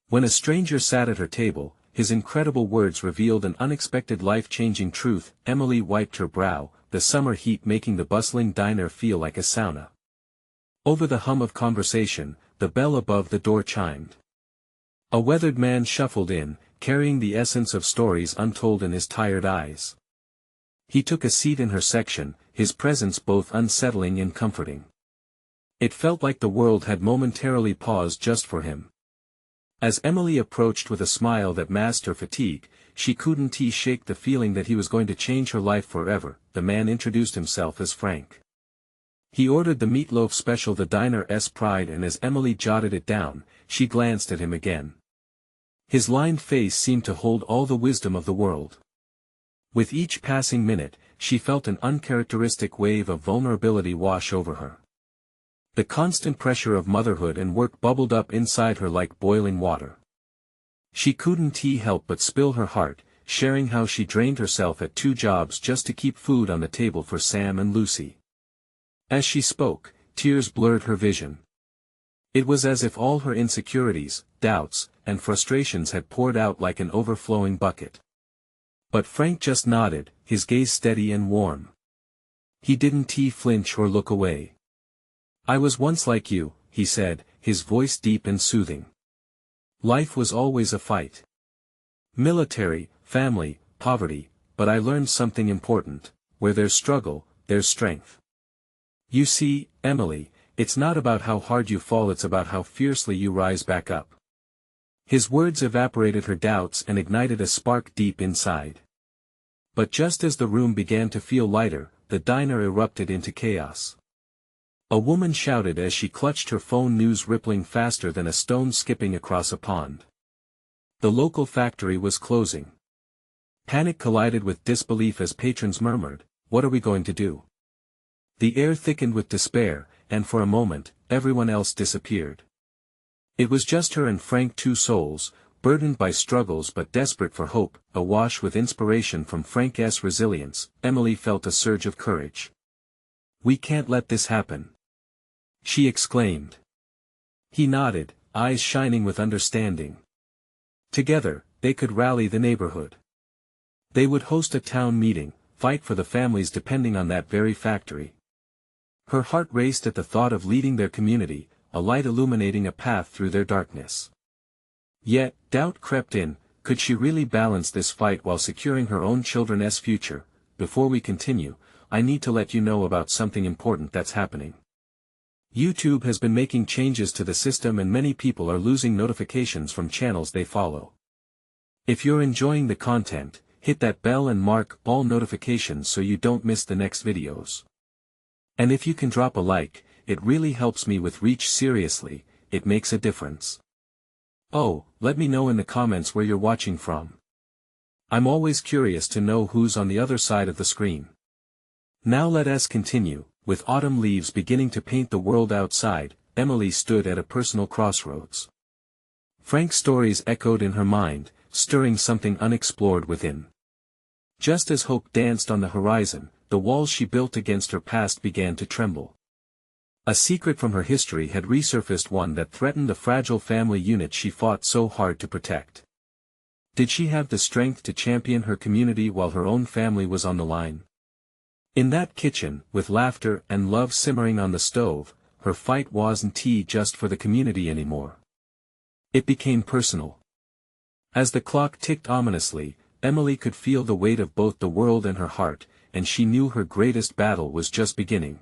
When a stranger sat at her table, his incredible words revealed an unexpected life-changing truth. Emily wiped her brow, the summer heat making the bustling diner feel like a sauna. Over the hum of conversation, the bell above the door chimed. A weathered man shuffled in, carrying the essence of stories untold in his tired eyes. He took a seat in her section, his presence both unsettling and comforting. It felt like the world had momentarily paused just for him. As Emily approached with a smile that masked her fatigue, she couldn't shake the feeling that he was going to change her life forever. The man introduced himself as Frank. He ordered the meatloaf special, the diner's pride, and as Emily jotted it down, she glanced at him again. His lined face seemed to hold all the wisdom of the world. With each passing minute, she felt an uncharacteristic wave of vulnerability wash over her. The constant pressure of motherhood and work bubbled up inside her like boiling water. She couldn't help but spill her heart, sharing how she drained herself at 2 jobs just to keep food on the table for Sam and Lucy. As she spoke, tears blurred her vision. It was as if all her insecurities, doubts, and frustrations had poured out like an overflowing bucket. But Frank just nodded, his gaze steady and warm. He didn't flinch or look away. "I was once like you," he said, his voice deep and soothing. "Life was always a fight. Military, family, poverty, but I learned something important: where there's struggle, there's strength. You see, Emily, it's not about how hard you fall, it's about how fiercely you rise back up." His words evaporated her doubts and ignited a spark deep inside. But just as the room began to feel lighter, the diner erupted into chaos. A woman shouted as she clutched her phone, news rippling faster than a stone skipping across a pond. The local factory was closing. Panic collided with disbelief as patrons murmured, "What are we going to do?" The air thickened with despair, and for a moment, everyone else disappeared. It was just her and Frank, 2 souls, burdened by struggles but desperate for hope. Awash with inspiration from Frank's resilience, Emily felt a surge of courage. "We can't let this happen," she exclaimed. He nodded, eyes shining with understanding. Together, they could rally the neighborhood. They would host a town meeting, fight for the families depending on that very factory. Her heart raced at the thought of leading their community, a light illuminating a path through their darkness. Yet, doubt crept in: could she really balance this fight while securing her own children's future? Before we continue, I need to let you know about something important that's happening. YouTube has been making changes to the system and many people are losing notifications from channels they follow. If you're enjoying the content, hit that bell and mark all notifications so you don't miss the next videos. And if you can drop a like, it really helps me with reach. Seriously, it makes a difference. Oh, let me know in the comments where you're watching from. I'm always curious to know who's on the other side of the screen. Now let us continue. With autumn leaves beginning to paint the world outside, Emily stood at a personal crossroads. Frank's stories echoed in her mind, stirring something unexplored within. Just as hope danced on the horizon, the walls she built against her past began to tremble. A secret from her history had resurfaced, one that threatened the fragile family unit she fought so hard to protect. Did she have the strength to champion her community while her own family was on the line? In that kitchen, with laughter and love simmering on the stove, her fight wasn't just for the community anymore. It became personal. As the clock ticked ominously, Emily could feel the weight of both the world and her heart, and she knew her greatest battle was just beginning.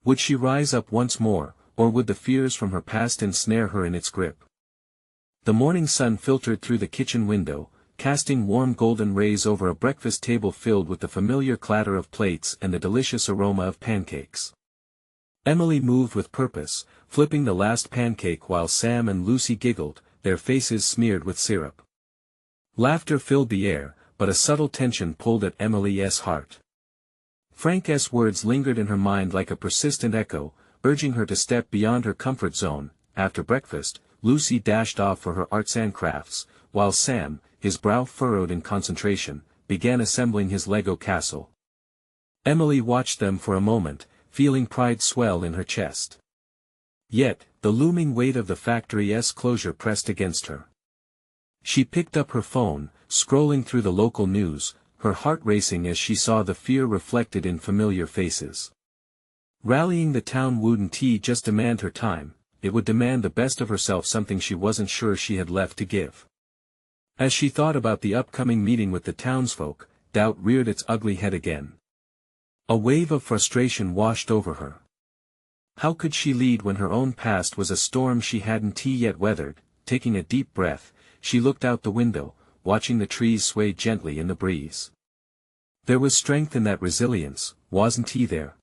Would she rise up once more, or would the fears from her past ensnare her in its grip? The morning sun filtered through the kitchen window, casting warm golden rays over a breakfast table filled with the familiar clatter of plates and the delicious aroma of pancakes. Emily moved with purpose, flipping the last pancake while Sam and Lucy giggled, their faces smeared with syrup. Laughter filled the air, but a subtle tension pulled at Emily's heart. Frank's words lingered in her mind like a persistent echo, urging her to step beyond her comfort zone. After breakfast, Lucy dashed off for her arts and crafts, while Sam, his brow furrowed in concentration, began assembling his Lego castle. Emily watched them for a moment, feeling pride swell in her chest. Yet, the looming weight of the factory's closure pressed against her. She picked up her phone, scrolling through the local news, her heart racing as she saw the fear reflected in familiar faces. Rallying the town wouldn't just demand her time, it would demand the best of herself, something she wasn't sure she had left to give. As she thought about the upcoming meeting with the townsfolk, doubt reared its ugly head again. A wave of frustration washed over her. How could she lead when her own past was a storm she hadn't yet weathered? Taking a deep breath, she looked out the window, watching the trees sway gently in the breeze. There was strength in that resilience, wasn't there?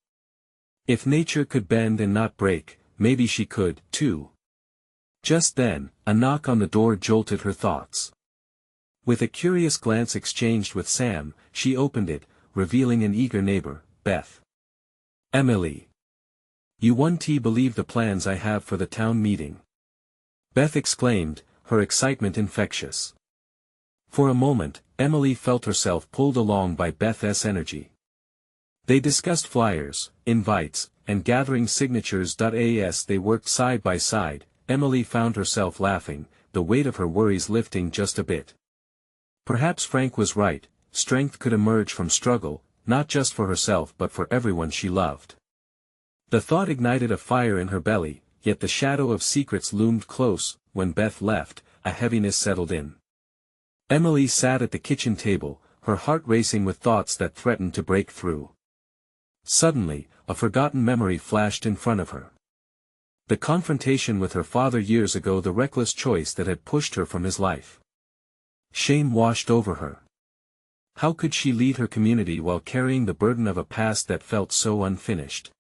If nature could bend and not break, maybe she could, too. Just then, a knock on the door jolted her thoughts. With a curious glance exchanged with Sam, she opened it, revealing an eager neighbor, Beth. "Emily. You won't believe the plans I have for the town meeting," Beth exclaimed, her excitement infectious. For a moment, Emily felt herself pulled along by Beth's energy. They discussed flyers, invites, and gathering signatures. As they worked side by side, Emily found herself laughing, the weight of her worries lifting just a bit. Perhaps Frank was right, strength could emerge from struggle, not just for herself but for everyone she loved. The thought ignited a fire in her belly, yet the shadow of secrets loomed close. When Beth left, a heaviness settled in. Emily sat at the kitchen table, her heart racing with thoughts that threatened to break through. Suddenly, a forgotten memory flashed in front of her. The confrontation with her father years ago, the reckless choice that had pushed her from his life. Shame washed over her. How could she lead her community while carrying the burden of a past that felt so unfinished?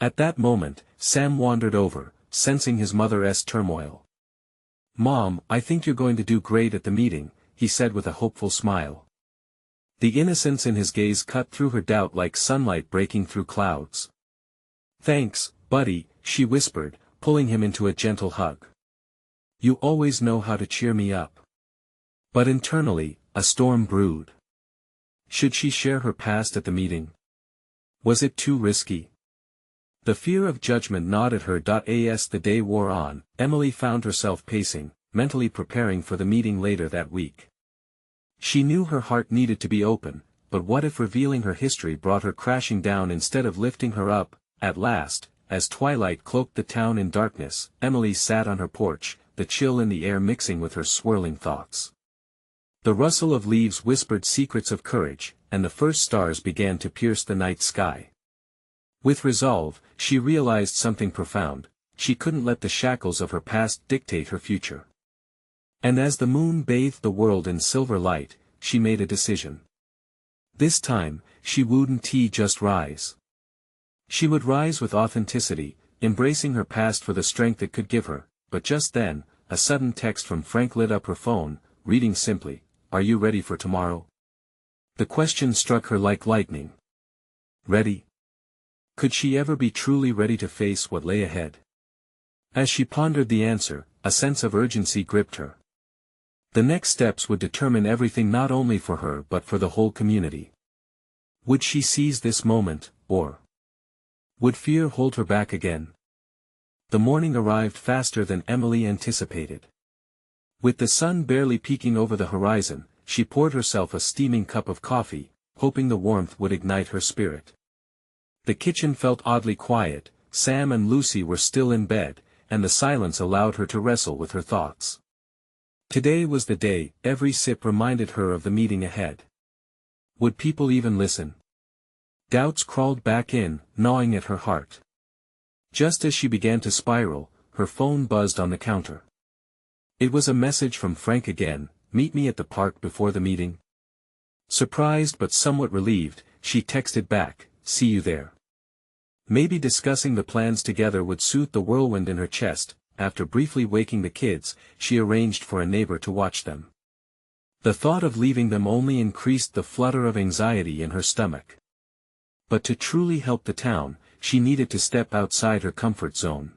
At that moment, Sam wandered over, sensing his mother's turmoil. "Mom, I think you're going to do great at the meeting," he said with a hopeful smile. The innocence in his gaze cut through her doubt like sunlight breaking through clouds. "Thanks, buddy," she whispered, pulling him into a gentle hug. "You always know how to cheer me up." But internally, a storm brewed. Should she share her past at the meeting? Was it too risky? The fear of judgment gnawed at her. As the day wore on, Emily found herself pacing, mentally preparing for the meeting later that week. She knew her heart needed to be open, but what if revealing her history brought her crashing down instead of lifting her up? At last, as twilight cloaked the town in darkness, Emily sat on her porch, the chill in the air mixing with her swirling thoughts. The rustle of leaves whispered secrets of courage, and the first stars began to pierce the night sky. With resolve, she realized something profound: she couldn't let the shackles of her past dictate her future. And as the moon bathed the world in silver light, she made a decision. This time, she wouldn't just rise. She would rise with authenticity, embracing her past for the strength it could give her. But just then, a sudden text from Frank lit up her phone, reading simply, "Are you ready for tomorrow?" The question struck her like lightning. Ready? Could she ever be truly ready to face what lay ahead? As she pondered the answer, a sense of urgency gripped her. The next steps would determine everything, not only for her but for the whole community. Would she seize this moment, or would fear hold her back again? The morning arrived faster than Emily anticipated. With the sun barely peeking over the horizon, she poured herself a steaming cup of coffee, hoping the warmth would ignite her spirit. The kitchen felt oddly quiet, Sam and Lucy were still in bed, and the silence allowed her to wrestle with her thoughts. Today was the day. Every sip reminded her of the meeting ahead. Would people even listen? Doubts crawled back in, gnawing at her heart. Just as she began to spiral, her phone buzzed on the counter. It was a message from Frank again: "Meet me at the park before the meeting." Surprised but somewhat relieved, she texted back, "See you there." Maybe discussing the plans together would soothe the whirlwind in her chest. After briefly waking the kids, she arranged for a neighbor to watch them. The thought of leaving them only increased the flutter of anxiety in her stomach. But to truly help the town, she needed to step outside her comfort zone.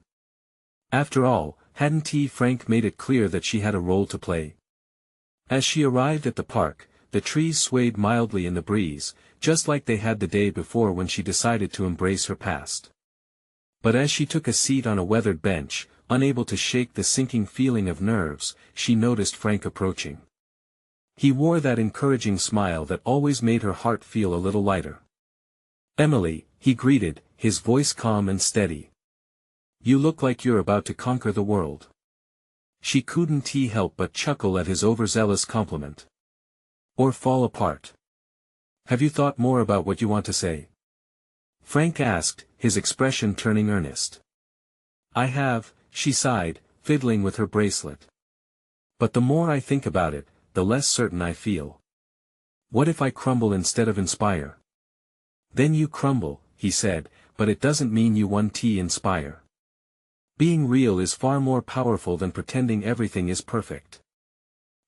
After all, hadn't Frank made it clear that she had a role to play? As she arrived at the park, the trees swayed mildly in the breeze, just like they had the day before when she decided to embrace her past. But as she took a seat on a weathered bench, unable to shake the sinking feeling of nerves, she noticed Frank approaching. He wore that encouraging smile that always made her heart feel a little lighter. "Emily," he greeted, his voice calm and steady. "You look like you're about to conquer the world." She couldn't help but chuckle at his overzealous compliment. "Or fall apart. Have you thought more about what you want to say?" Frank asked, his expression turning earnest. "I have," she sighed, fiddling with her bracelet. "But the more I think about it, the less certain I feel. What if I crumble instead of inspire?" "Then you crumble," he said, "but it doesn't mean you inspire. Being real is far more powerful than pretending everything is perfect."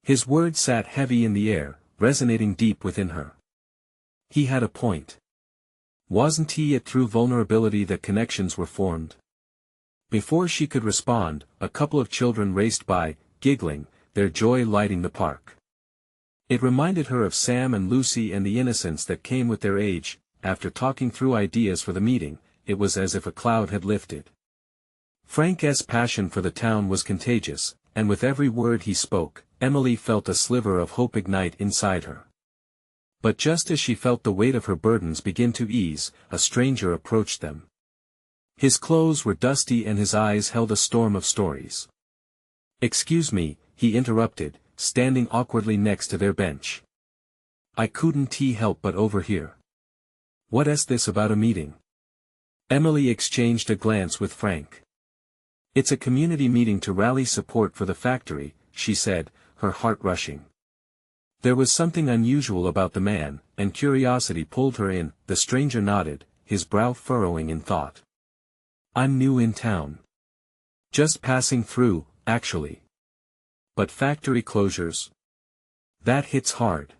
His words sat heavy in the air, resonating deep within her. He had a point. Wasn't it through vulnerability that connections were formed? Before she could respond, a couple of children raced by, giggling, their joy lighting the park. It reminded her of Sam and Lucy and the innocence that came with their age. After talking through ideas for the meeting, it was as if a cloud had lifted. Frank's passion for the town was contagious, and with every word he spoke, Emily felt a sliver of hope ignite inside her. But just as she felt the weight of her burdens begin to ease, a stranger approached them. His clothes were dusty and his eyes held a storm of stories. "Excuse me," he interrupted, standing awkwardly next to their bench. "I couldn't help but overhear. What's this about a meeting?" Emily exchanged a glance with Frank. "It's a community meeting to rally support for the factory," she said, her heart rushing. There was something unusual about the man, and curiosity pulled her in. The stranger nodded, his brow furrowing in thought. "I'm new in town. Just passing through, actually. But factory closures? That hits hard.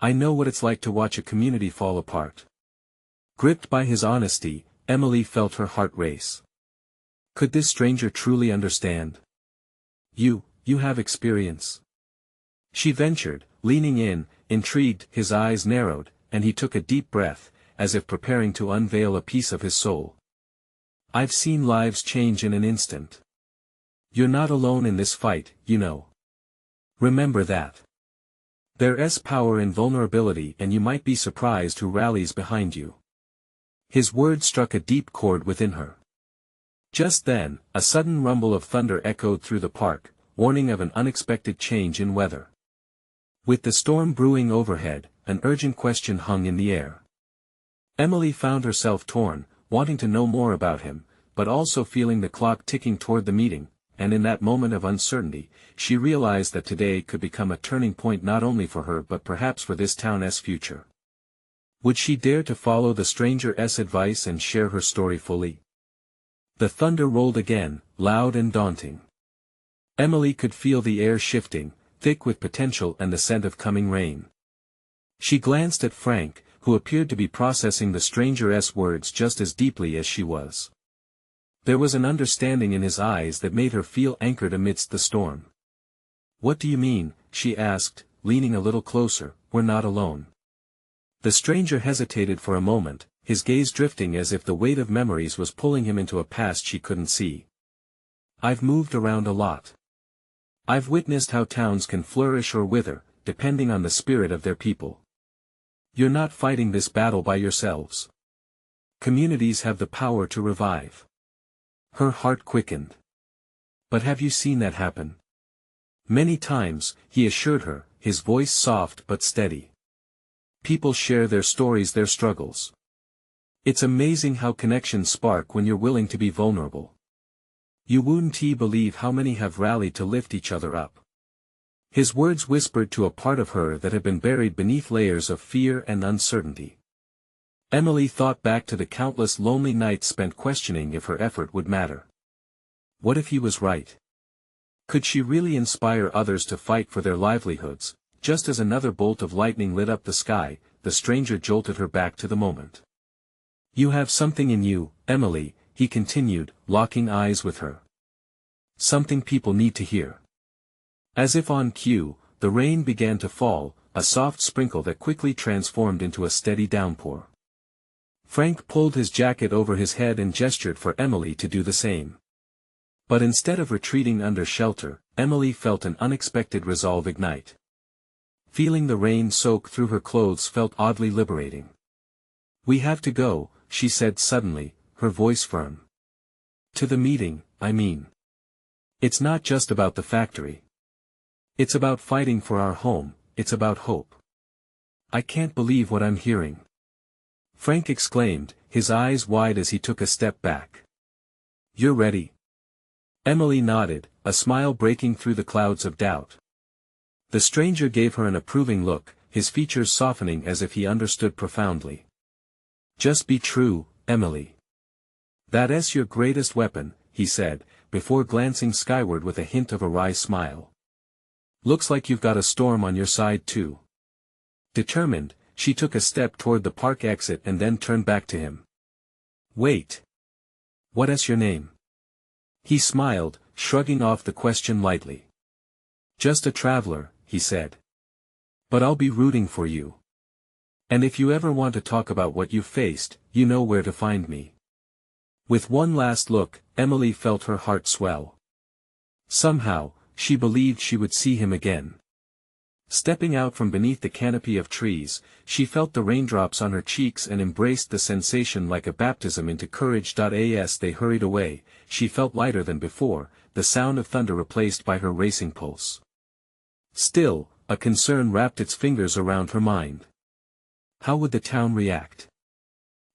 I know what it's like to watch a community fall apart." Gripped by his honesty, Emily felt her heart race. Could this stranger truly understand? You have experience?" she ventured, leaning in, intrigued. His eyes narrowed, and he took a deep breath, as if preparing to unveil a piece of his soul. "I've seen lives change in an instant. You're not alone in this fight, you know. Remember that. There's power in vulnerability, and you might be surprised who rallies behind you." His words struck a deep chord within her. Just then, a sudden rumble of thunder echoed through the park, warning of an unexpected change in weather. With the storm brewing overhead, an urgent question hung in the air. Emily found herself torn, wanting to know more about him, but also feeling the clock ticking toward the meeting, and in that moment of uncertainty, she realized that today could become a turning point not only for her but perhaps for this town's future. Would she dare to follow the stranger's advice and share her story fully? The thunder rolled again, loud and daunting. Emily could feel the air shifting, thick with potential and the scent of coming rain. She glanced at Frank, who appeared to be processing the stranger's words just as deeply as she was. There was an understanding in his eyes that made her feel anchored amidst the storm. "What do you mean?" she asked, leaning a little closer. "We're not alone." The stranger hesitated for a moment, his gaze drifting as if the weight of memories was pulling him into a past she couldn't see. "I've moved around a lot. I've witnessed how towns can flourish or wither, depending on the spirit of their people. You're not fighting this battle by yourselves. Communities have the power to revive." Her heart quickened. "But have you seen that happen?" "Many times," he assured her, his voice soft but steady. "People share their stories, their struggles. It's amazing how connections spark when you're willing to be vulnerable. You wouldn't believe how many have rallied to lift each other up." His words whispered to a part of her that had been buried beneath layers of fear and uncertainty. Emily thought back to the countless lonely nights spent questioning if her effort would matter. What if he was right? Could she really inspire others to fight for their livelihoods? Just as another bolt of lightning lit up the sky, the stranger jolted her back to the moment. "You have something in you, Emily," he continued, locking eyes with her. "Something people need to hear." As if on cue, the rain began to fall, a soft sprinkle that quickly transformed into a steady downpour. Frank pulled his jacket over his head and gestured for Emily to do the same. But instead of retreating under shelter, Emily felt an unexpected resolve ignite. Feeling the rain soak through her clothes felt oddly liberating. "We have to go," she said suddenly, her voice firm. "To the meeting, I mean. It's not just about the factory. It's about fighting for our home, it's about hope." "I can't believe what I'm hearing," Frank exclaimed, his eyes wide as he took a step back. "You're ready?" Emily nodded, a smile breaking through the clouds of doubt. The stranger gave her an approving look, his features softening as if he understood profoundly. "Just be true, Emily. That's your greatest weapon," he said, before glancing skyward with a hint of a wry smile. "Looks like you've got a storm on your side too." Determined, she took a step toward the park exit and then turned back to him. "Wait. What's your name?" He smiled, shrugging off the question lightly. "Just a traveler," he said. "But I'll be rooting for you. And if you ever want to talk about what you've faced, you know where to find me." With one last look, Emily felt her heart swell. Somehow, she believed she would see him again. Stepping out from beneath the canopy of trees, she felt the raindrops on her cheeks and embraced the sensation like a baptism into courage. As they hurried away, she felt lighter than before, the sound of thunder replaced by her racing pulse. Still, a concern wrapped its fingers around her mind. How would the town react?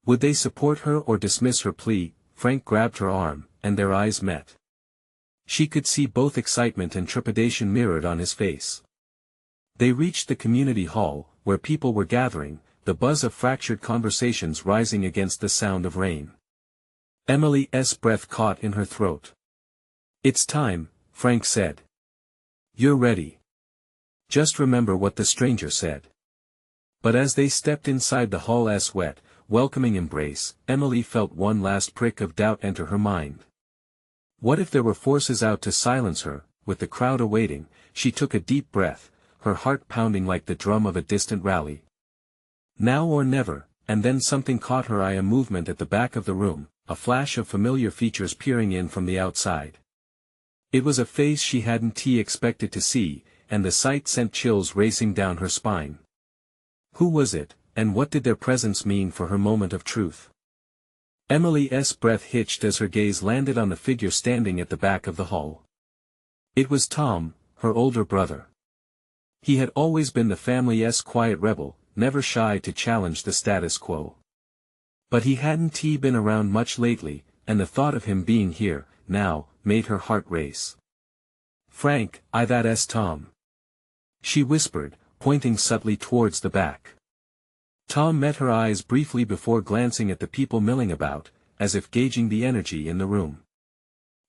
Would they support her or dismiss her plea? Frank grabbed her arm, and their eyes met. She could see both excitement and trepidation mirrored on his face. They reached the community hall, where people were gathering, the buzz of fractured conversations rising against the sound of rain. Emily's breath caught in her throat. "It's time," Frank said. "You're ready. Just remember what the stranger said." But as they stepped inside the hall's wet, welcoming embrace, Emily felt one last prick of doubt enter her mind. What if there were forces out to silence her? With the crowd awaiting, she took a deep breath, her heart pounding like the drum of a distant rally. Now or never, and then something caught her eye, a movement at the back of the room, a flash of familiar features peering in from the outside. It was a face she hadn't expected to see, and the sight sent chills racing down her spine. Who was it, and what did their presence mean for her moment of truth? Emily's breath hitched as her gaze landed on the figure standing at the back of the hall. It was Tom, her older brother. He had always been the family's quiet rebel, never shy to challenge the status quo. But he hadn't been around much lately, and the thought of him being here, now, made her heart race. "Frank, that's Tom," she whispered, pointing subtly towards the back. Tom met her eyes briefly before glancing at the people milling about, as if gauging the energy in the room.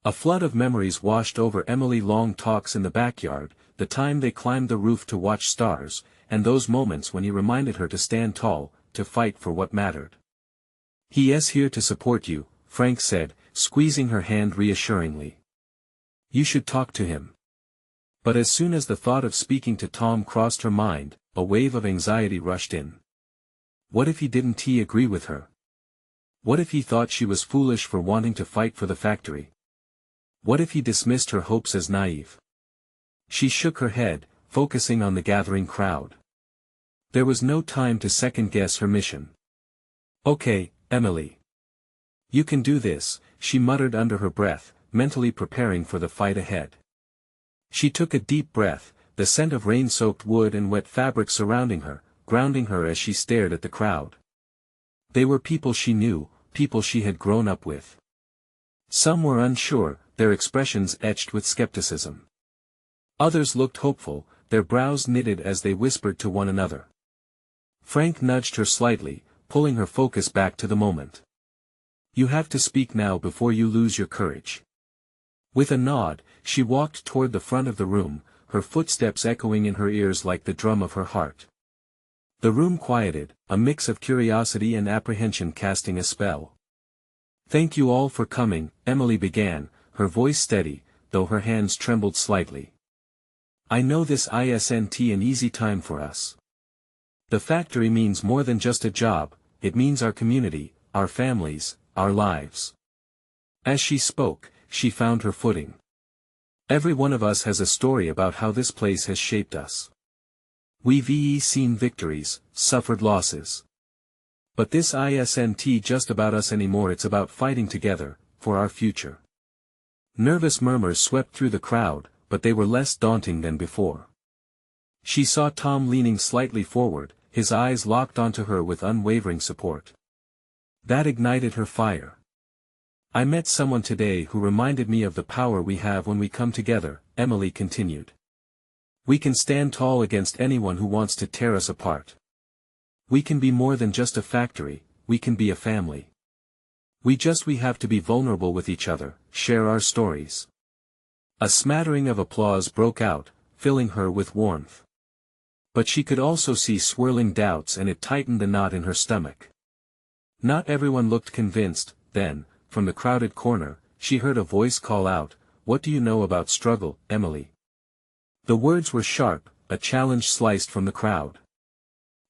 A flood of memories washed over Emily. Long talks in the backyard, the time they climbed the roof to watch stars, and those moments when he reminded her to stand tall, to fight for what mattered. "He's here to support you," Frank said, squeezing her hand reassuringly. "You should talk to him." But as soon as the thought of speaking to Tom crossed her mind, a wave of anxiety rushed in. What if he didn't agree with her? What if he thought she was foolish for wanting to fight for the factory? What if he dismissed her hopes as naive? She shook her head, focusing on the gathering crowd. There was no time to second-guess her mission. "Okay, Emily. You can do this," she muttered under her breath, mentally preparing for the fight ahead. She took a deep breath, the scent of rain-soaked wood and wet fabric surrounding her, grounding her as she stared at the crowd. They were people she knew, people she had grown up with. Some were unsure, their expressions etched with skepticism. Others looked hopeful, their brows knitted as they whispered to one another. Frank nudged her slightly, pulling her focus back to the moment. "You have to speak now before you lose your courage." With a nod, she walked toward the front of the room, her footsteps echoing in her ears like the drum of her heart. The room quieted, a mix of curiosity and apprehension casting a spell. "Thank you all for coming," Emily began, her voice steady, though her hands trembled slightly. "I know this isn't an easy time for us. The factory means more than just a job, it means our community, our families, our lives. As she spoke, she found her footing. Every one of us has a story about how this place has shaped us. We've seen victories, suffered losses. But this isn't just about us anymore, it's about fighting together, for our future. Nervous murmurs swept through the crowd, but they were less daunting than before. She saw Tom leaning slightly forward, his eyes locked onto her with unwavering support. That ignited her fire. I met someone today who reminded me of the power we have when we come together, Emily continued. We can stand tall against anyone who wants to tear us apart. We can be more than just a factory, we can be a family. We have to be vulnerable with each other, share our stories. A smattering of applause broke out, filling her with warmth. But she could also see swirling doubts, and it tightened the knot in her stomach. Not everyone looked convinced. Then, from the crowded corner, she heard a voice call out, "What do you know about struggle, Emily?" The words were sharp, a challenge sliced from the crowd.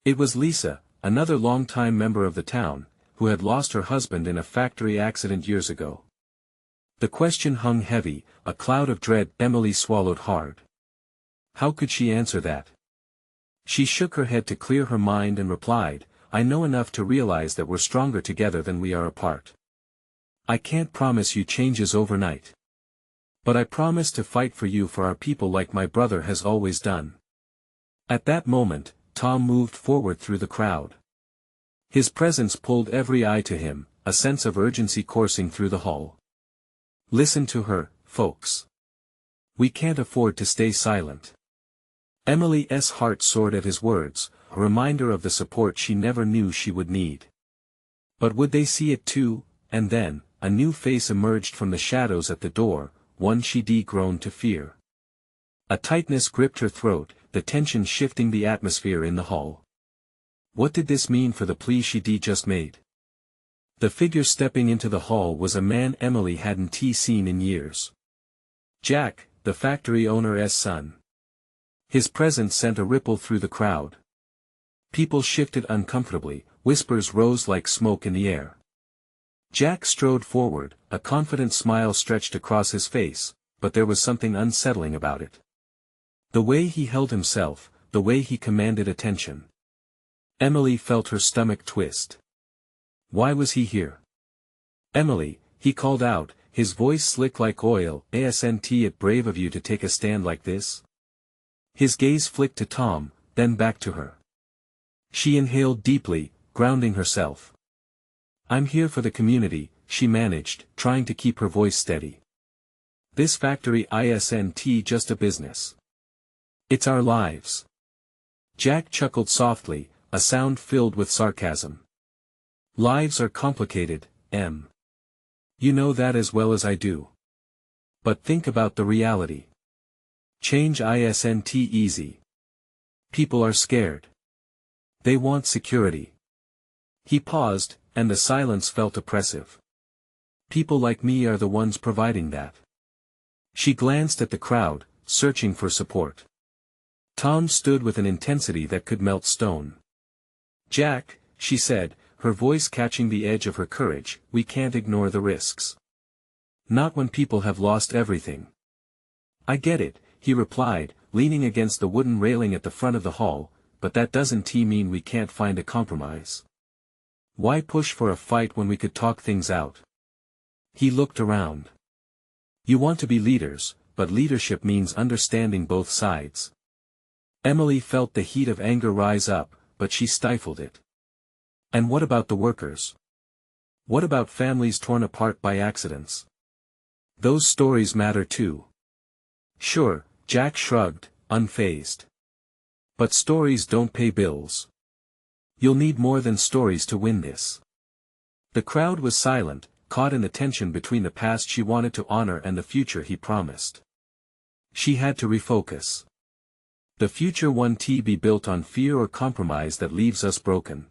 It was Lisa, another longtime member of the town, who had lost her husband in a factory accident years ago. The question hung heavy, a cloud of dread. Emily swallowed hard. How could she answer that? She shook her head to clear her mind and replied, "I know enough to realize that we're stronger together than we are apart. I can't promise you changes overnight. But I promise to fight for you, for our people, like my brother has always done." At that moment, Tom moved forward through the crowd. His presence pulled every eye to him, a sense of urgency coursing through the hall. "Listen to her, folks. We can't afford to stay silent." Emily's heart soared at his words, a reminder of the support she never knew she would need. But would they see it too? And then, a new face emerged from the shadows at the door, one she'd grown to fear. A tightness gripped her throat, the tension shifting the atmosphere in the hall. What did this mean for the plea she'd just made? The figure stepping into the hall was a man Emily hadn't seen in years. Jack, the factory owner's son. His presence sent a ripple through the crowd. People shifted uncomfortably, whispers rose like smoke in the air. Jack strode forward, a confident smile stretched across his face, but there was something unsettling about it. The way he held himself, the way he commanded attention. Emily felt her stomach twist. Why was he here? "Emily," he called out, his voice slick like oil, "Isn't it brave of you to take a stand like this?" His gaze flicked to Tom, then back to her. She inhaled deeply, grounding herself. "I'm here for the community," she managed, trying to keep her voice steady. "This factory isn't just a business. It's our lives." Jack chuckled softly, a sound filled with sarcasm. "Lives are complicated, Em. You know that as well as I do. But think about the reality. Change isn't easy. People are scared. They want security." He paused, and the silence felt oppressive. "People like me are the ones providing that." She glanced at the crowd, searching for support. Tom stood with an intensity that could melt stone. "Jack," she said, her voice catching the edge of her courage, "we can't ignore the risks. Not when people have lost everything." "I get it," he replied, leaning against the wooden railing at the front of the hall, "but that doesn't mean we can't find a compromise. Why push for a fight when we could talk things out?" He looked around. "You want to be leaders, but leadership means understanding both sides." Emily felt the heat of anger rise up, but she stifled it. "And what about the workers? What about families torn apart by accidents? Those stories matter too." "Sure," Jack shrugged, unfazed. "But stories don't pay bills. You'll need more than stories to win this." The crowd was silent, caught in the tension between the past she wanted to honor and the future he promised. She had to refocus. The future won't be built on fear or compromise that leaves us broken.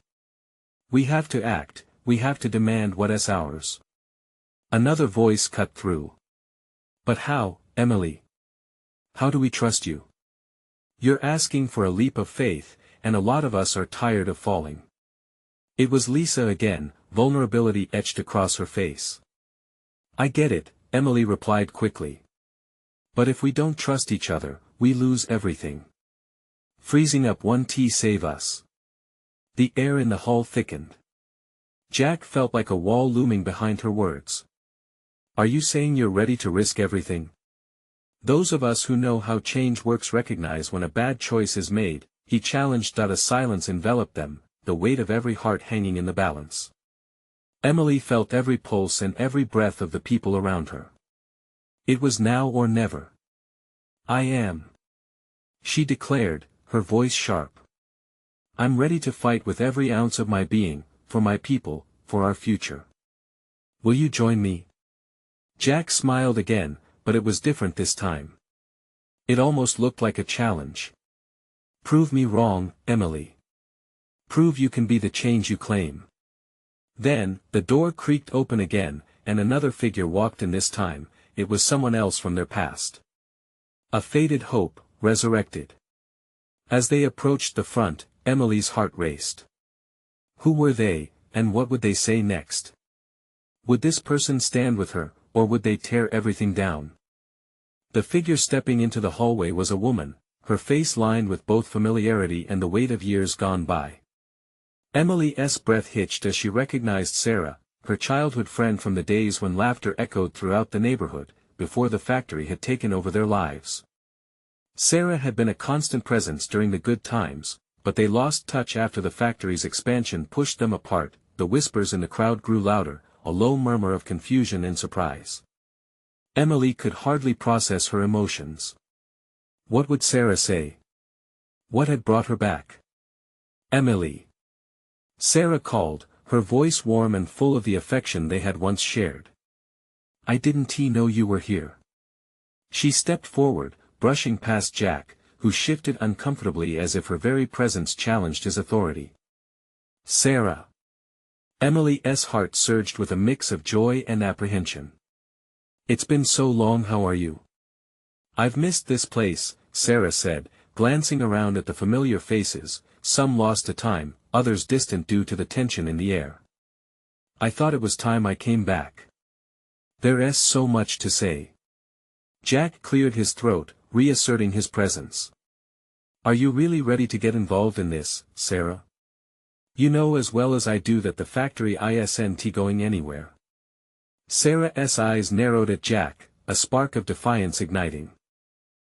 We have to act, we have to demand what is ours. Another voice cut through. "But how, Emily? How do we trust you? You're asking for a leap of faith, and a lot of us are tired of falling." It was Lisa again, vulnerability etched across her face. I get it, Emily replied quickly. But if we don't trust each other, we lose everything. Freezing up one tea save us. The air in the hall thickened. Jack felt like a wall looming behind her words. Are you saying you're ready to risk everything? Those of us who know how change works recognize when a bad choice is made, he challenged. A silence enveloped them, the weight of every heart hanging in the balance. Emily felt every pulse and every breath of the people around her. It was now or never. I am. She declared, her voice sharp. I'm ready to fight with every ounce of my being, for my people, for our future. Will you join me? Jack smiled again, but it was different this time. It almost looked like a challenge. Prove me wrong, Emily. Prove you can be the change you claim. Then, the door creaked open again, and another figure walked in this time. It was someone else from their past. A faded hope, resurrected. As they approached the front, Emily's heart raced. Who were they, and what would they say next? Would this person stand with her, or would they tear everything down? The figure stepping into the hallway was a woman, her face lined with both familiarity and the weight of years gone by. Emily's breath hitched as she recognized Sarah, her childhood friend from the days when laughter echoed throughout the neighborhood, before the factory had taken over their lives. Sarah had been a constant presence during the good times, but they lost touch after the factory's expansion pushed them apart. The whispers in the crowd grew louder, a low murmur of confusion and surprise. Emily could hardly process her emotions. What would Sarah say? What had brought her back? Emily. Sarah called, her voice warm and full of the affection they had once shared. I didn't know you were here. She stepped forward, brushing past Jack, who shifted uncomfortably as if her very presence challenged his authority. Sarah. Emily's heart surged with a mix of joy and apprehension. It's been so long. How are you? I've missed this place, Sarah said, glancing around at the familiar faces, some lost to time, others distant due to the tension in the air. I thought it was time I came back. There's so much to say. Jack cleared his throat, reasserting his presence. Are you really ready to get involved in this, Sarah? You know as well as I do that the factory isn't going anywhere. Sarah's eyes narrowed at Jack, a spark of defiance igniting.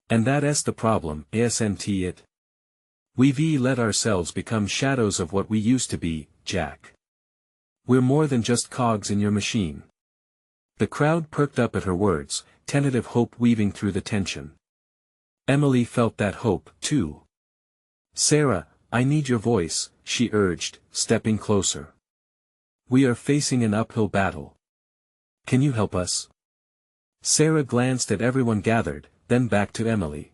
And that's the problem, isn't it? We've let ourselves become shadows of what we used to be, Jack. We're more than just cogs in your machine. The crowd perked up at her words, tentative hope weaving through the tension. Emily felt that hope, too. Sarah, I need your voice, she urged, stepping closer. We are facing an uphill battle. Can you help us? Sarah glanced at everyone gathered, then back to Emily.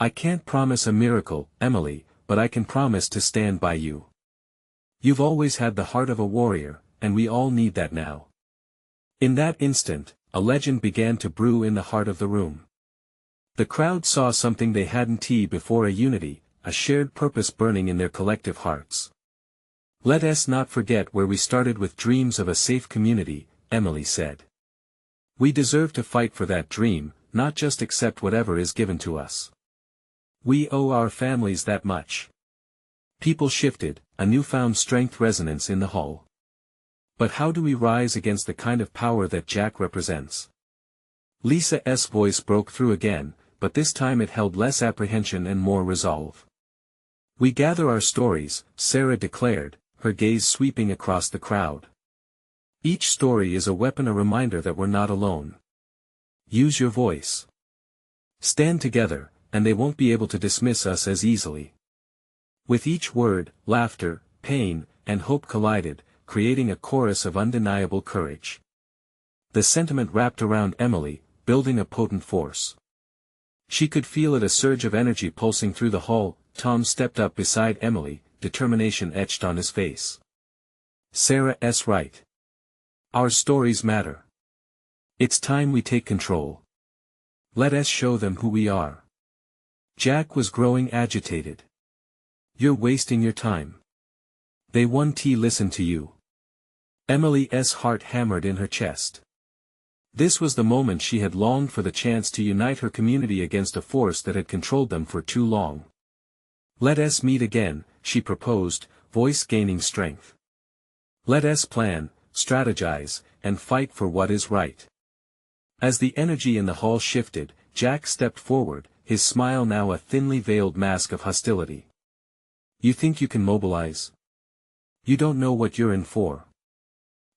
I can't promise a miracle, Emily, but I can promise to stand by you. You've always had the heart of a warrior, and we all need that now. In that instant, a legend began to brew in the heart of the room. The crowd saw something they hadn't seen before, a unity, a shared purpose burning in their collective hearts. Let us not forget where we started with dreams of a safe community, Emily said. We deserve to fight for that dream, not just accept whatever is given to us. We owe our families that much. People shifted, a newfound strength resonance in the hall. But how do we rise against the kind of power that Jack represents? Lisa's voice broke through again, but this time it held less apprehension and more resolve. We gather our stories, Sarah declared, her gaze sweeping across the crowd. Each story is a weapon, a reminder that we're not alone. Use your voice. Stand together, and they won't be able to dismiss us as easily. With each word, laughter, pain, and hope collided, creating a chorus of undeniable courage. The sentiment wrapped around Emily, building a potent force. She could feel it, a surge of energy pulsing through the hall. Tom stepped up beside Emily, determination etched on his face. Sarah's right. Our stories matter. It's time we take control. Let us show them who we are. Jack was growing agitated. You're wasting your time. They won't listen to you. Emily's heart hammered in her chest. This was the moment she had longed for, the chance to unite her community against a force that had controlled them for too long. Let us meet again, she proposed, voice gaining strength. Let us plan, strategize, and fight for what is right. As the energy in the hall shifted, Jack stepped forward, his smile now a thinly veiled mask of hostility. You think you can mobilize? You don't know what you're in for.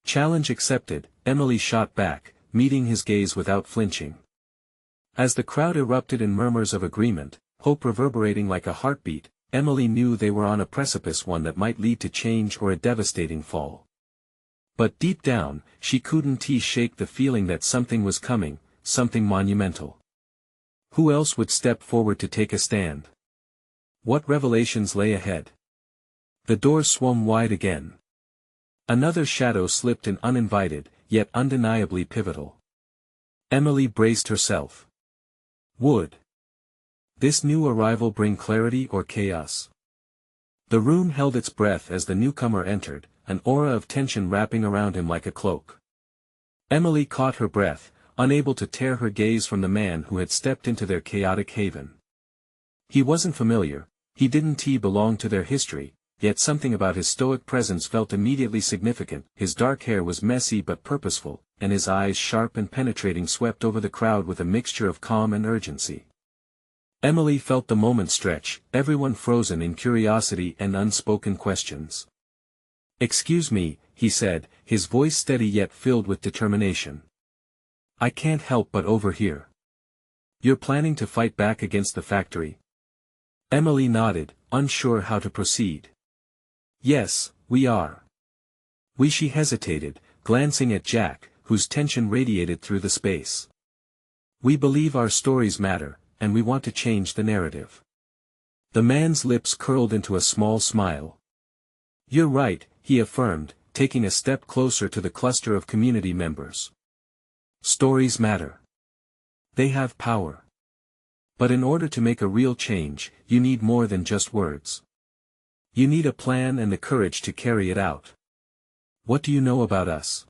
Challenge accepted, Emily shot back, meeting his gaze without flinching. As the crowd erupted in murmurs of agreement, hope reverberating like a heartbeat, Emily knew they were on a precipice, one that might lead to change or a devastating fall. But deep down, she couldn't shake the feeling that something was coming, something monumental. Who else would step forward to take a stand? What revelations lay ahead? The door swung wide again. Another shadow slipped in, uninvited, yet undeniably pivotal. Emily braced herself. Would this new arrival bring clarity or chaos? The room held its breath as the newcomer entered, an aura of tension wrapping around him like a cloak. Emily caught her breath, unable to tear her gaze from the man who had stepped into their chaotic haven. He wasn't familiar, he didn't belong to their history, yet something about his stoic presence felt immediately significant. His dark hair was messy but purposeful, and his eyes, sharp and penetrating, swept over the crowd with a mixture of calm and urgency. Emily felt the moment stretch, everyone frozen in curiosity and unspoken questions. Excuse me, he said, his voice steady yet filled with determination. I can't help but overhear. You're planning to fight back against the factory? Emily nodded, unsure how to proceed. Yes, we are. She hesitated, glancing at Jack, whose tension radiated through the space. We believe our stories matter, and we want to change the narrative. The man's lips curled into a small smile. You're right, he affirmed, taking a step closer to the cluster of community members. Stories matter. They have power. But in order to make a real change, you need more than just words. You need a plan and the courage to carry it out. What do you know about us?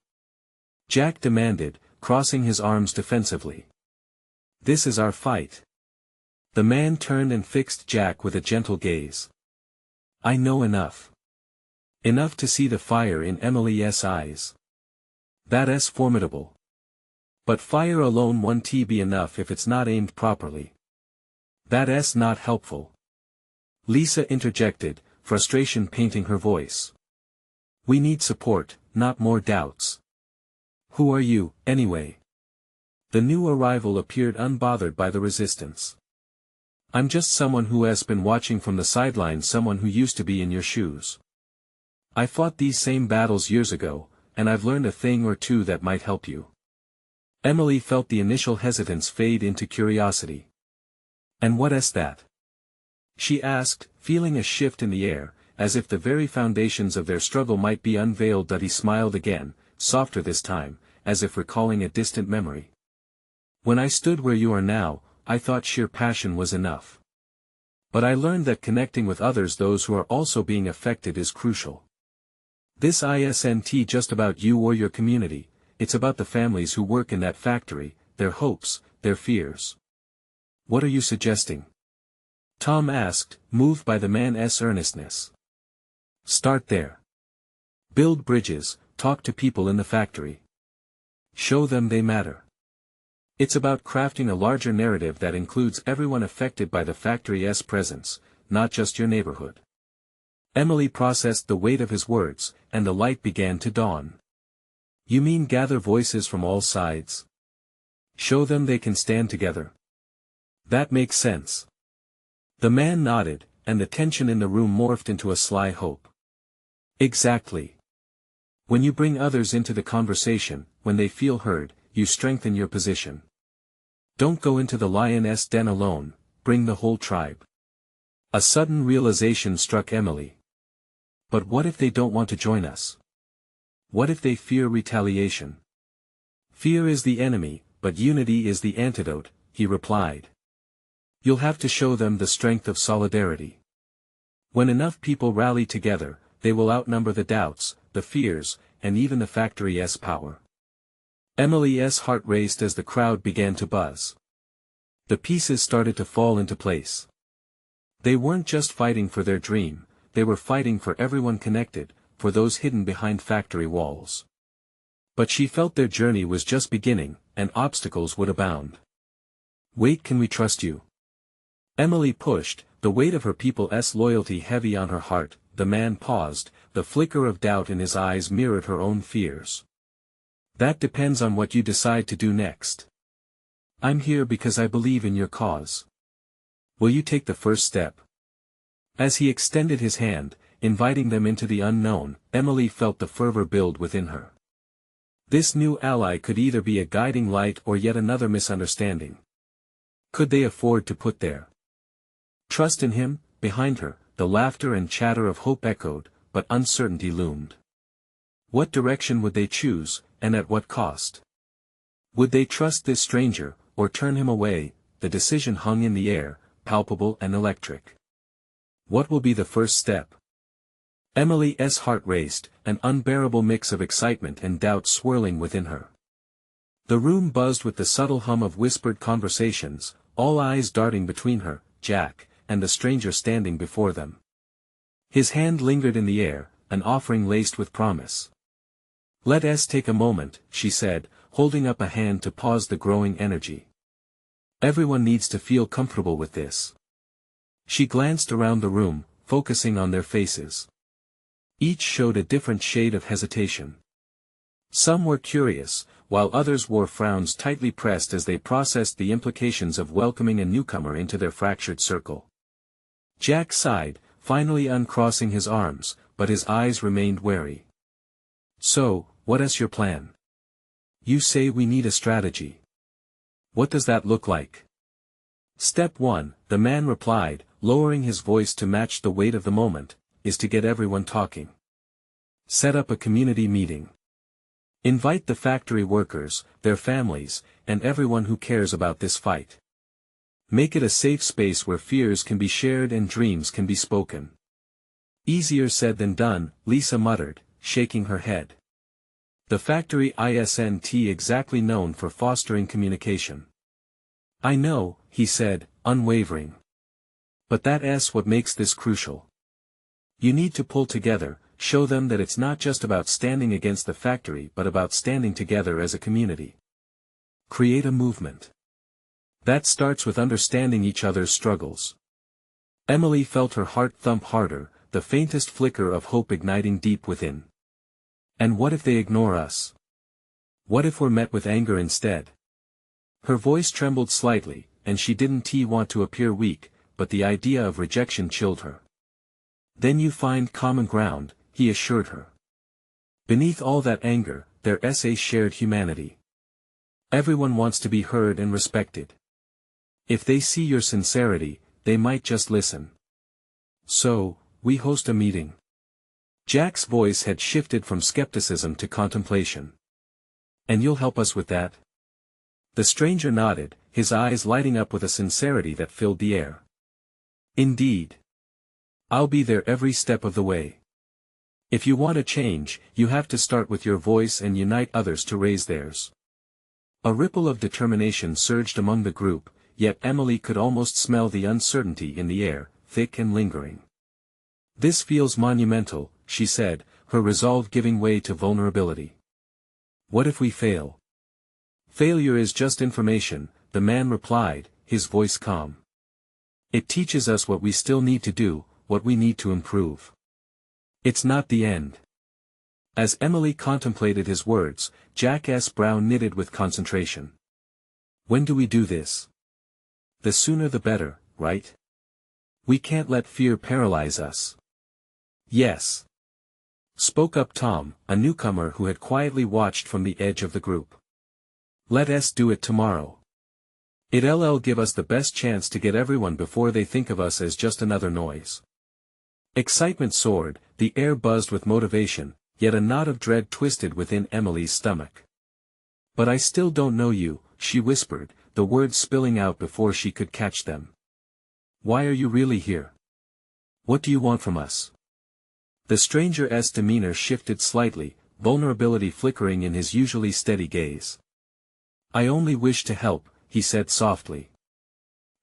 Jack demanded, crossing his arms defensively. This is our fight. The man turned and fixed Jack with a gentle gaze. I know enough. Enough to see the fire in Emily's eyes. That's formidable. But fire alone won't be enough if it's not aimed properly. That's not helpful. Lisa interjected, frustration painting her voice. We need support, not more doubts. Who are you, anyway? The new arrival appeared unbothered by the resistance. I'm just someone who has been watching from the sidelines, someone who used to be in your shoes. I fought these same battles years ago, and I've learned a thing or two that might help you. Emily felt the initial hesitance fade into curiosity. And what is that? She asked, feeling a shift in the air, as if the very foundations of their struggle might be unveiled. He smiled again, softer this time, as if recalling a distant memory. When I stood where you are now, I thought sheer passion was enough. But I learned that connecting with others, those who are also being affected, is crucial. This isn't just about you or your community, it's about the families who work in that factory, their hopes, their fears. What are you suggesting? Tom asked, moved by the man's earnestness. Start there. Build bridges, talk to people in the factory. Show them they matter. It's about crafting a larger narrative that includes everyone affected by the factory's presence, not just your neighborhood. Emily processed the weight of his words, and the light began to dawn. You mean gather voices from all sides? Show them they can stand together? That makes sense. The man nodded, and the tension in the room morphed into a sly hope. Exactly. When you bring others into the conversation, when they feel heard, you strengthen your position. Don't go into the lion's den alone, bring the whole tribe. A sudden realization struck Emily. But what if they don't want to join us? What if they fear retaliation? Fear is the enemy, but unity is the antidote, he replied. You'll have to show them the strength of solidarity. When enough people rally together, they will outnumber the doubts, the fears, and even the factory's power. Emily's heart raced as the crowd began to buzz. The pieces started to fall into place. They weren't just fighting for their dream, they were fighting for everyone connected, for those hidden behind factory walls. But she felt their journey was just beginning, and obstacles would abound. "Wait, can we trust you?" Emily pushed, the weight of her people's loyalty heavy on her heart. The man paused, the flicker of doubt in his eyes mirrored her own fears. "That depends on what you decide to do next. I'm here because I believe in your cause. Will you take the first step?" As he extended his hand, inviting them into the unknown, Emily felt the fervor build within her. This new ally could either be a guiding light or yet another misunderstanding. Could they afford to put their trust in him? Behind her, the laughter and chatter of hope echoed, but uncertainty loomed. What direction would they choose, and at what cost? Would they trust this stranger, or turn him away? The decision hung in the air, palpable and electric. What will be the first step? Emily's heart raced, an unbearable mix of excitement and doubt swirling within her. The room buzzed with the subtle hum of whispered conversations, all eyes darting between her, Jack, and the stranger standing before them. His hand lingered in the air, an offering laced with promise. "Let us take a moment," she said, holding up a hand to pause the growing energy. "Everyone needs to feel comfortable with this." She glanced around the room, focusing on their faces. Each showed a different shade of hesitation. Some were curious, while others wore frowns tightly pressed as they processed the implications of welcoming a newcomer into their fractured circle. Jack sighed, finally uncrossing his arms, but his eyes remained wary. "So, what is your plan? You say we need a strategy. What does that look like?" "Step 1, the man replied, lowering his voice to match the weight of the moment, "is to get everyone talking. Set up a community meeting. Invite the factory workers, their families, and everyone who cares about this fight. Make it a safe space where fears can be shared and dreams can be spoken." "Easier said than done," Lisa muttered, shaking her head. The factory isn't exactly known for fostering communication. "I know," he said, unwavering. "But that's what makes this crucial. You need to pull together, show them that it's not just about standing against the factory but about standing together as a community. Create a movement. That starts with understanding each other's struggles." Emily felt her heart thump harder, the faintest flicker of hope igniting deep within. "And what if they ignore us? What if we're met with anger instead?" Her voice trembled slightly, and she didn't want to appear weak, but the idea of rejection chilled her. "Then you find common ground," he assured her. "Beneath all that anger, there's a shared humanity. Everyone wants to be heard and respected. If they see your sincerity, they might just listen. So, we host a meeting." Jack's voice had shifted from skepticism to contemplation. "And you'll help us with that?" The stranger nodded, his eyes lighting up with a sincerity that filled the air. "Indeed. I'll be there every step of the way. If you want a change, you have to start with your voice and unite others to raise theirs." A ripple of determination surged among the group, yet Emily could almost smell the uncertainty in the air, thick and lingering. "This feels monumental," she said, her resolve giving way to vulnerability. "What if we fail?" "Failure is just information," the man replied, his voice calm. "It teaches us what we still need to do, what we need to improve. It's not the end." As Emily contemplated his words, Jack's brow knitted with concentration. "When do we do this? The sooner the better, right? We can't let fear paralyze us." "Yes," spoke up Tom, a newcomer who had quietly watched from the edge of the group. "Let us do it tomorrow. It'll give us the best chance to get everyone before they think of us as just another noise." Excitement soared, the air buzzed with motivation, yet a knot of dread twisted within Emily's stomach. "But I still don't know you," she whispered, the words spilling out before she could catch them. "Why are you really here? What do you want from us?" The stranger's demeanor shifted slightly, vulnerability flickering in his usually steady gaze. "I only wish to help," he said softly.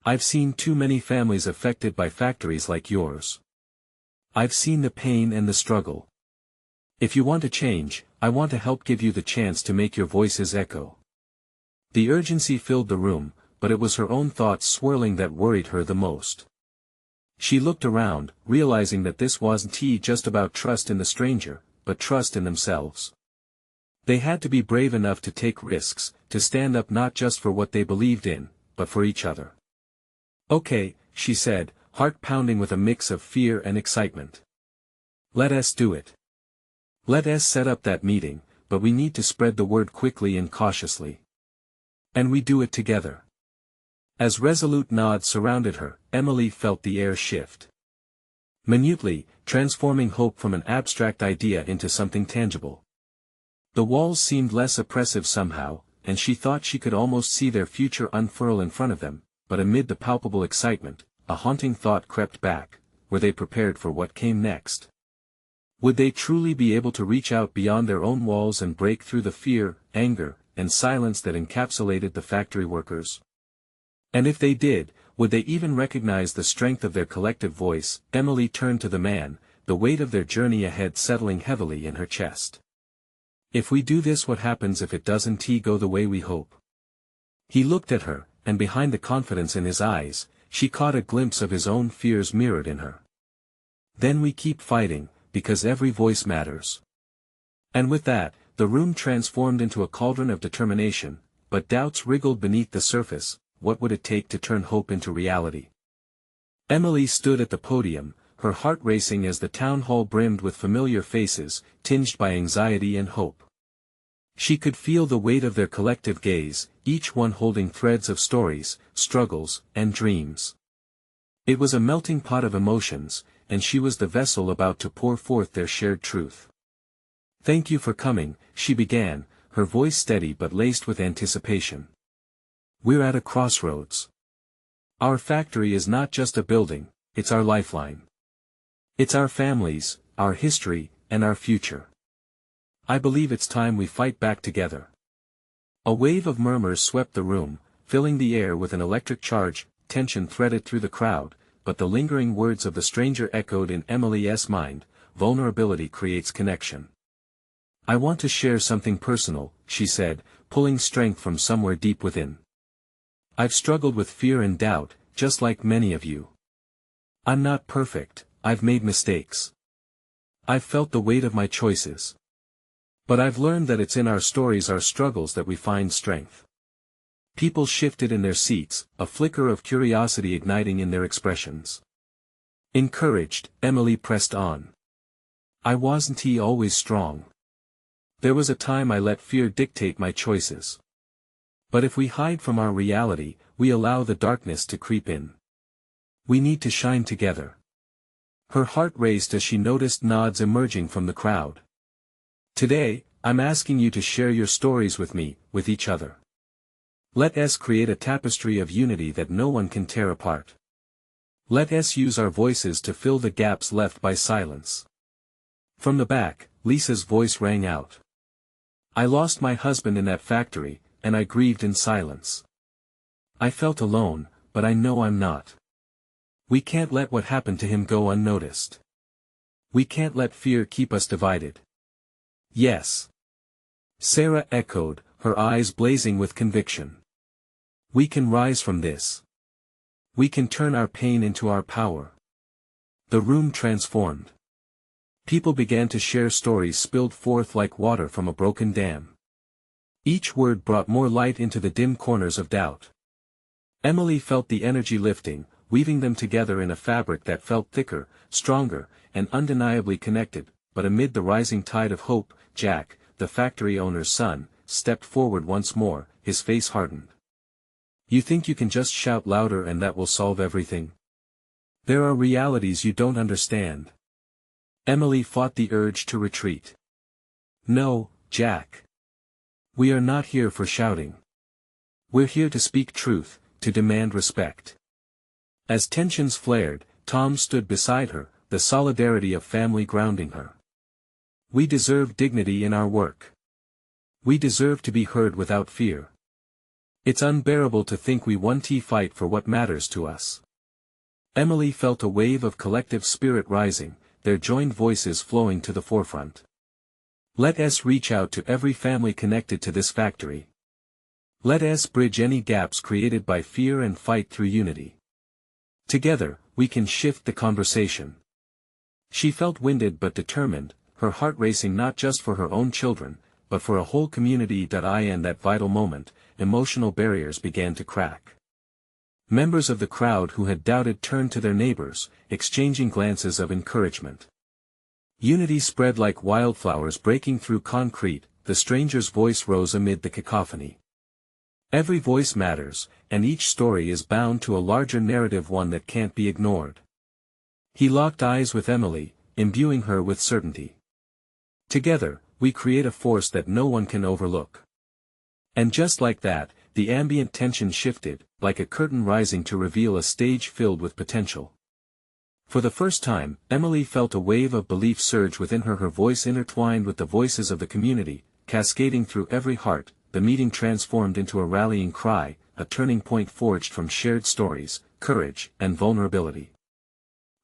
"I've seen too many families affected by factories like yours. I've seen the pain and the struggle. If you want to change, I want to help give you the chance to make your voices echo." The urgency filled the room, but it was her own thoughts swirling that worried her the most. She looked around, realizing that this wasn't just about trust in the stranger, but trust in themselves. They had to be brave enough to take risks, to stand up not just for what they believed in, but for each other. "Okay," she said, heart pounding with a mix of fear and excitement. "Let us do it. Let us set up that meeting, but we need to spread the word quickly and cautiously. And we do it together." As resolute nods surrounded her, Emily felt the air shift. Minutely, transforming hope from an abstract idea into something tangible. The walls seemed less oppressive somehow, and she thought she could almost see their future unfurl in front of them, but amid the palpable excitement, a haunting thought crept back: were they prepared for what came next? Would they truly be able to reach out beyond their own walls and break through the fear, anger, and silence that encapsulated the factory workers? And if they did, would they even recognize the strength of their collective voice? Emily turned to the man, the weight of their journey ahead settling heavily in her chest. "If we do this, what happens if it doesn't go the way we hope?" He looked at her, and behind the confidence in his eyes, she caught a glimpse of his own fears mirrored in her. "Then we keep fighting, because every voice matters." And with that, the room transformed into a cauldron of determination, but doubts wriggled beneath the surface. What would it take to turn hope into reality? Emily stood at the podium, her heart racing as the town hall brimmed with familiar faces, tinged by anxiety and hope. She could feel the weight of their collective gaze, each one holding threads of stories, struggles, and dreams. It was a melting pot of emotions, and she was the vessel about to pour forth their shared truth. "Thank you for coming," she began, her voice steady but laced with anticipation. "We're at a crossroads. Our factory is not just a building, it's our lifeline. It's our families, our history, and our future. I believe it's time we fight back together." A wave of murmurs swept the room, filling the air with an electric charge. Tension threaded through the crowd, but the lingering words of the stranger echoed in Emily's mind: vulnerability creates connection. "I want to share something personal," she said, pulling strength from somewhere deep within. "I've struggled with fear and doubt, just like many of you. I'm not perfect, I've made mistakes. I've felt the weight of my choices. But I've learned that it's in our stories, our struggles, that we find strength." People shifted in their seats, a flicker of curiosity igniting in their expressions. Encouraged, Emily pressed on. "I wasn't always strong. There was a time I let fear dictate my choices. But if we hide from our reality, we allow the darkness to creep in. We need to shine together." Her heart raced as she noticed nods emerging from the crowd. "Today, I'm asking you to share your stories with me, with each other. Let us create a tapestry of unity that no one can tear apart. Let us use our voices to fill the gaps left by silence." From the back, Lisa's voice rang out. "I lost my husband in that factory, and I grieved in silence. I felt alone, but I know I'm not. We can't let what happened to him go unnoticed. We can't let fear keep us divided." "Yes," Sarah echoed, her eyes blazing with conviction. "We can rise from this. We can turn our pain into our power." The room transformed. People began to share stories spilled forth like water from a broken dam. Each word brought more light into the dim corners of doubt. Emily felt the energy lifting, weaving them together in a fabric that felt thicker, stronger, and undeniably connected. But amid the rising tide of hope, Jack, the factory owner's son, stepped forward once more, his face hardened. "You think you can just shout louder and that will solve everything? There are realities you don't understand." Emily fought the urge to retreat. "No, Jack. We are not here for shouting. We're here to speak truth, to demand respect." As tensions flared, Tom stood beside her, the solidarity of family grounding her. We deserve dignity in our work. We deserve to be heard without fear. It's unbearable to think we won't fight for what matters to us. Emily felt a wave of collective spirit rising, their joined voices flowing to the forefront. Let us reach out to every family connected to this factory. Let us bridge any gaps created by fear and fight through unity. Together, we can shift the conversation. She felt winded but determined, her heart racing not just for her own children, but for a whole community. In that vital moment, emotional barriers began to crack. Members of the crowd who had doubted turned to their neighbors, exchanging glances of encouragement. Unity spread like wildflowers breaking through concrete. The stranger's voice rose amid the cacophony. Every voice matters, and each story is bound to a larger narrative, one that can't be ignored. He locked eyes with Emily, imbuing her with certainty. Together, we create a force that no one can overlook. And just like that, the ambient tension shifted, like a curtain rising to reveal a stage filled with potential. For the first time, Emily felt a wave of belief surge within her, her voice intertwined with the voices of the community, cascading through every heart. The meeting transformed into a rallying cry, a turning point forged from shared stories, courage, and vulnerability.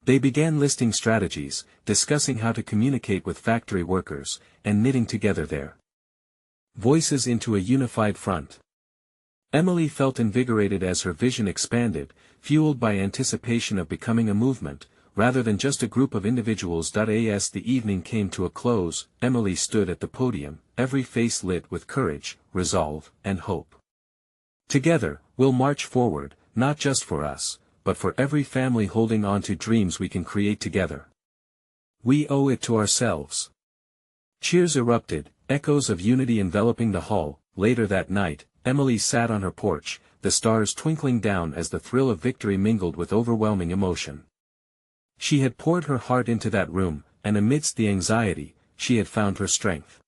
They began listing strategies, discussing how to communicate with factory workers, and knitting together their voices into a unified front. Emily felt invigorated as her vision expanded, fueled by anticipation of becoming a movement, rather than just a group of individuals. As the evening came to a close, Emily stood at the podium, every face lit with courage, resolve, and hope. Together, we'll march forward, not just for us, but for every family holding on to dreams we can create together. We owe it to ourselves. Cheers erupted, echoes of unity enveloping the hall. Later that night, Emily sat on her porch, the stars twinkling down as the thrill of victory mingled with overwhelming emotion. She had poured her heart into that room, and amidst the anxiety, she had found her strength.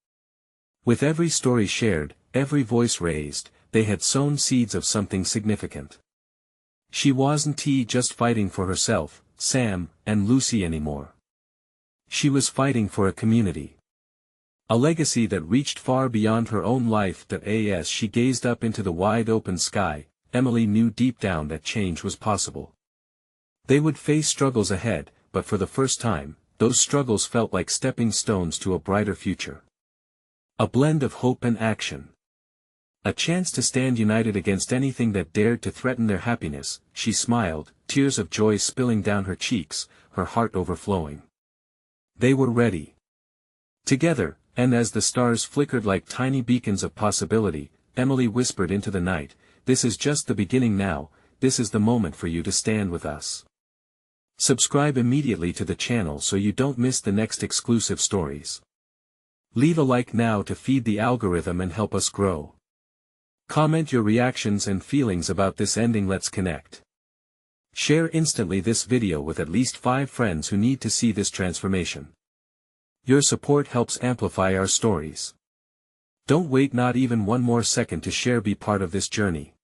With every story shared, every voice raised, they had sown seeds of something significant. She wasn't just fighting for herself, Sam, and Lucy anymore. She was fighting for a community. A legacy that reached far beyond her own life. As she gazed up into the wide open sky, Emily knew deep down that change was possible. They would face struggles ahead, but for the first time, those struggles felt like stepping stones to a brighter future. A blend of hope and action. A chance to stand united against anything that dared to threaten their happiness. She smiled, tears of joy spilling down her cheeks, her heart overflowing. They were ready. Together, and as the stars flickered like tiny beacons of possibility, Emily whispered into the night, "This is just the beginning now, this is the moment for you to stand with us." Subscribe immediately to the channel so you don't miss the next exclusive stories. Leave a like now to feed the algorithm and help us grow. Comment your reactions and feelings about this ending. Let's connect. Share instantly this video with at least 5 friends who need to see this transformation. Your support helps amplify our stories. Don't wait not even one more second to share. Be part of this journey.